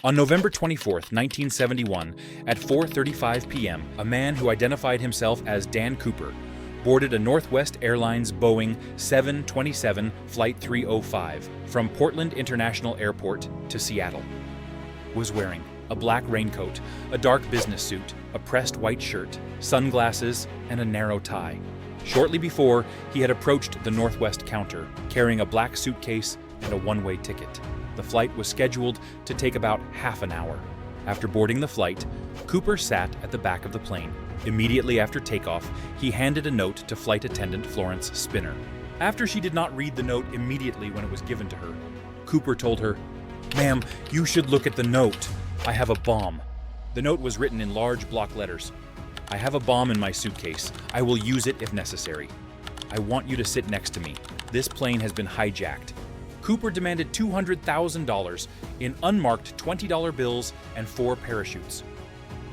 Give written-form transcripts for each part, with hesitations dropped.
On November 24, 1971, at 4:35 p.m., a man who identified himself as Dan Cooper boarded a Northwest Airlines Boeing 727 Flight 305 from Portland International Airport to Seattle. Was wearing a black raincoat, a dark business suit, a pressed white shirt, sunglasses, and a narrow tie. Shortly before, he had approached the Northwest counter, carrying a black suitcase and a one-way ticket. The flight was scheduled to take about half an hour. After boarding the flight, Cooper sat at the back of the plane. Immediately after takeoff, he handed a note to flight attendant Florence Spinner. After she did not read the note immediately when it was given to her, Cooper told her, "Ma'am, you should look at the note. I have a bomb." The note was written in large block letters. "I have a bomb in my suitcase. I will use it if necessary. I want you to sit next to me. This plane has been hijacked." Cooper demanded $200,000 in unmarked $20 bills and 4 parachutes.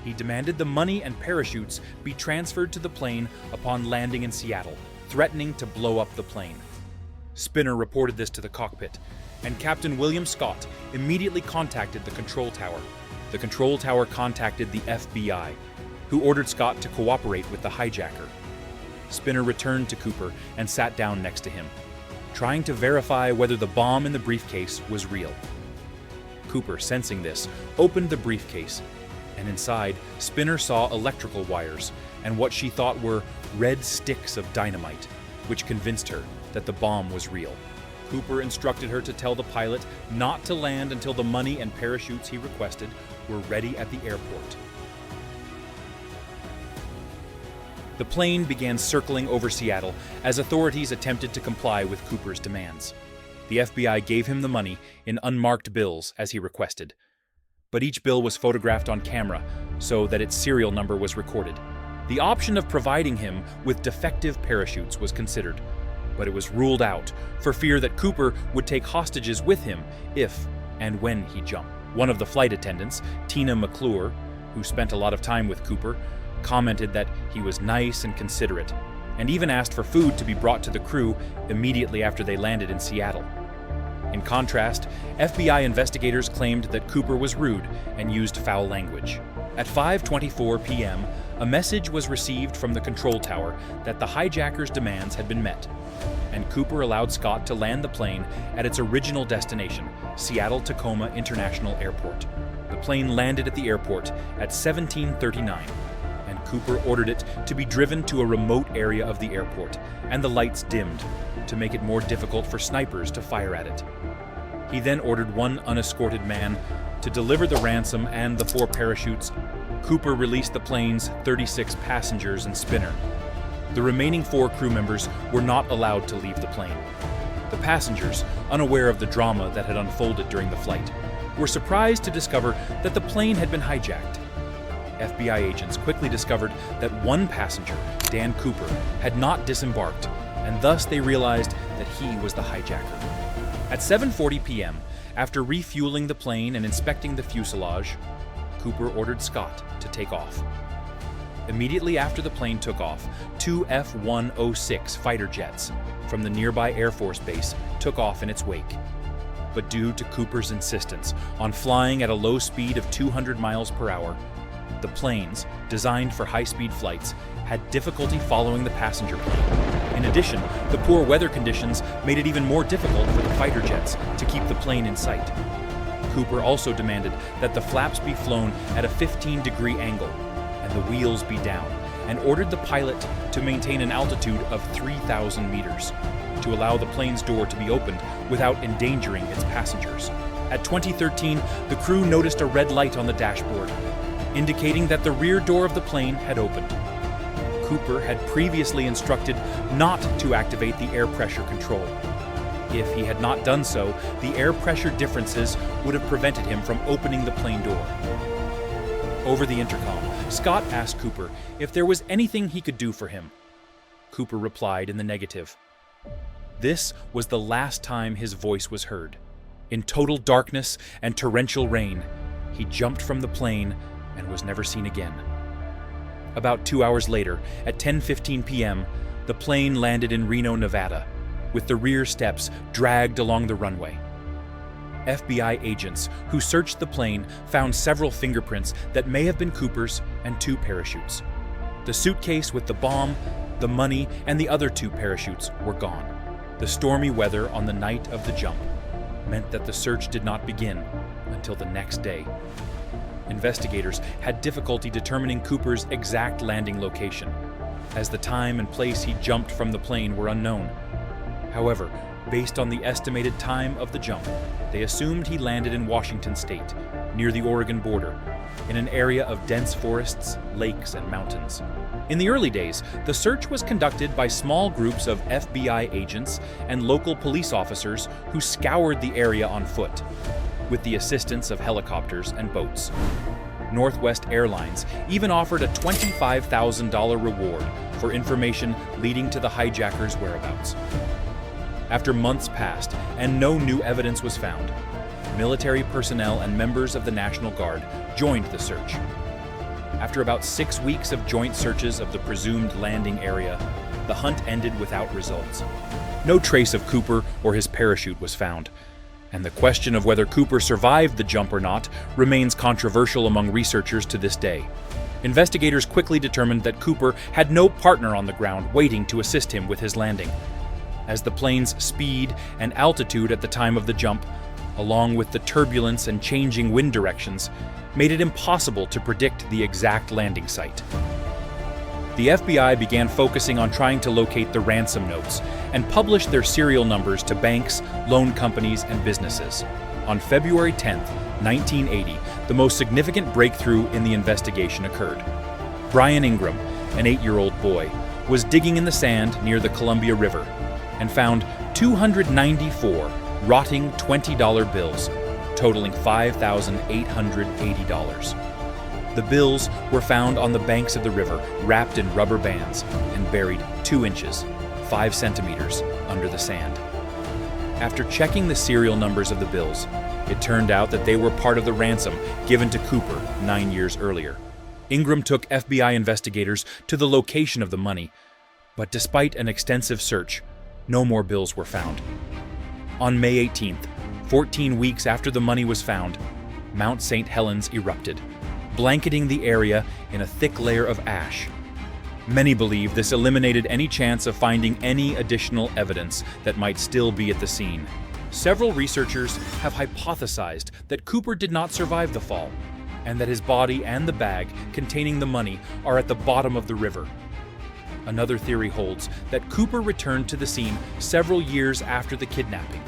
He demanded the money and parachutes be transferred to the plane upon landing in Seattle, threatening to blow up the plane. Spinner reported this to the cockpit, and Captain William Scott immediately contacted the control tower. The control tower contacted the FBI, who ordered Scott to cooperate with the hijacker. Spinner returned to Cooper and sat down next to him, trying to verify whether the bomb in the briefcase was real. Cooper, sensing this, opened the briefcase, and inside, Spinner saw electrical wires and what she thought were red sticks of dynamite, which convinced her that the bomb was real. Cooper instructed her to tell the pilot not to land until the money and parachutes he requested were ready at the airport. The plane began circling over Seattle as authorities attempted to comply with Cooper's demands. The FBI gave him the money in unmarked bills as he requested, but each bill was photographed on camera so that its serial number was recorded. The option of providing him with defective parachutes was considered, but it was ruled out for fear that Cooper would take hostages with him if and when he jumped. One of the flight attendants, Tina McClure, who spent a lot of time with Cooper, commented that he was nice and considerate, and even asked for food to be brought to the crew immediately after they landed in Seattle. In contrast, FBI investigators claimed that Cooper was rude and used foul language. At 5:24 p.m., a message was received from the control tower that the hijackers' demands had been met, and Cooper allowed Scott to land the plane at its original destination, Seattle-Tacoma International Airport. The plane landed at the airport at 17:39, and Cooper ordered it to be driven to a remote area of the airport, and the lights dimmed to make it more difficult for snipers to fire at it. He then ordered one unescorted man to deliver the ransom and the 4 parachutes. Cooper released the plane's 36 passengers and Spinner. The remaining 4 crew members were not allowed to leave the plane. The passengers, unaware of the drama that had unfolded during the flight, were surprised to discover that the plane had been hijacked. FBI agents quickly discovered that one passenger, Dan Cooper, had not disembarked, and thus they realized that he was the hijacker. At 7:40 p.m., after refueling the plane and inspecting the fuselage, Cooper ordered Scott to take off. Immediately after the plane took off, 2 F-106 fighter jets from the nearby Air Force Base took off in its wake. But due to Cooper's insistence on flying at a low speed of 200 miles per hour, the planes, designed for high-speed flights, had difficulty following the passenger plane. In addition, the poor weather conditions made it even more difficult for the fighter jets to keep the plane in sight. Cooper also demanded that the flaps be flown at a 15-degree angle and the wheels be down, and ordered the pilot to maintain an altitude of 3,000 meters to allow the plane's door to be opened without endangering its passengers. At 2013, the crew noticed a red light on the dashboard, indicating that the rear door of the plane had opened. Cooper had previously instructed not to activate the air pressure control. If he had not done so, the air pressure differences would have prevented him from opening the plane door. Over the intercom, Scott asked Cooper if there was anything he could do for him. Cooper replied in the negative. This was the last time his voice was heard. In total darkness and torrential rain, he jumped from the plane and was never seen again. About 2 hours later, at 10:15 p.m., the plane landed in Reno, Nevada, with the rear steps dragged along the runway. FBI agents who searched the plane found several fingerprints that may have been Cooper's and 2 parachutes. The suitcase with the bomb, the money, and the other 2 parachutes were gone. The stormy weather on the night of the jump meant that the search did not begin until the next day. Investigators had difficulty determining Cooper's exact landing location, as the time and place he jumped from the plane were unknown. However, based on the estimated time of the jump, they assumed he landed in Washington state, near the Oregon border, in an area of dense forests, lakes, and mountains. In the early days, the search was conducted by small groups of FBI agents and local police officers who scoured the area on foot, with the assistance of helicopters and boats. Northwest Airlines even offered a $25,000 reward for information leading to the hijackers' whereabouts. After months passed and no new evidence was found, military personnel and members of the National Guard joined the search. After about 6 weeks of joint searches of the presumed landing area, the hunt ended without results. No trace of Cooper or his parachute was found, and the question of whether Cooper survived the jump or not remains controversial among researchers to this day. Investigators quickly determined that Cooper had no partner on the ground waiting to assist him with his landing, as the plane's speed and altitude at the time of the jump, along with the turbulence and changing wind directions, made it impossible to predict the exact landing site. The FBI began focusing on trying to locate the ransom notes and published their serial numbers to banks, loan companies, and businesses. On February 10, 1980, the most significant breakthrough in the investigation occurred. Brian Ingram, an 8-year-old boy, was digging in the sand near the Columbia River and found 294 rotting $20 bills, totaling $5,880. The bills were found on the banks of the river, wrapped in rubber bands and buried 2 inches, 5 centimeters, under the sand. After checking the serial numbers of the bills, it turned out that they were part of the ransom given to Cooper 9 years earlier. Ingram took FBI investigators to the location of the money, but despite an extensive search, no more bills were found. On May 18th, 14 weeks after the money was found, Mount St. Helens erupted, blanketing the area in a thick layer of ash. Many believe this eliminated any chance of finding any additional evidence that might still be at the scene. Several researchers have hypothesized that Cooper did not survive the fall, and that his body and the bag containing the money are at the bottom of the river. Another theory holds that Cooper returned to the scene several years after the kidnapping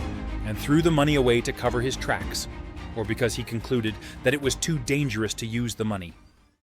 and threw the money away to cover his tracks, or because he concluded that it was too dangerous to use the money.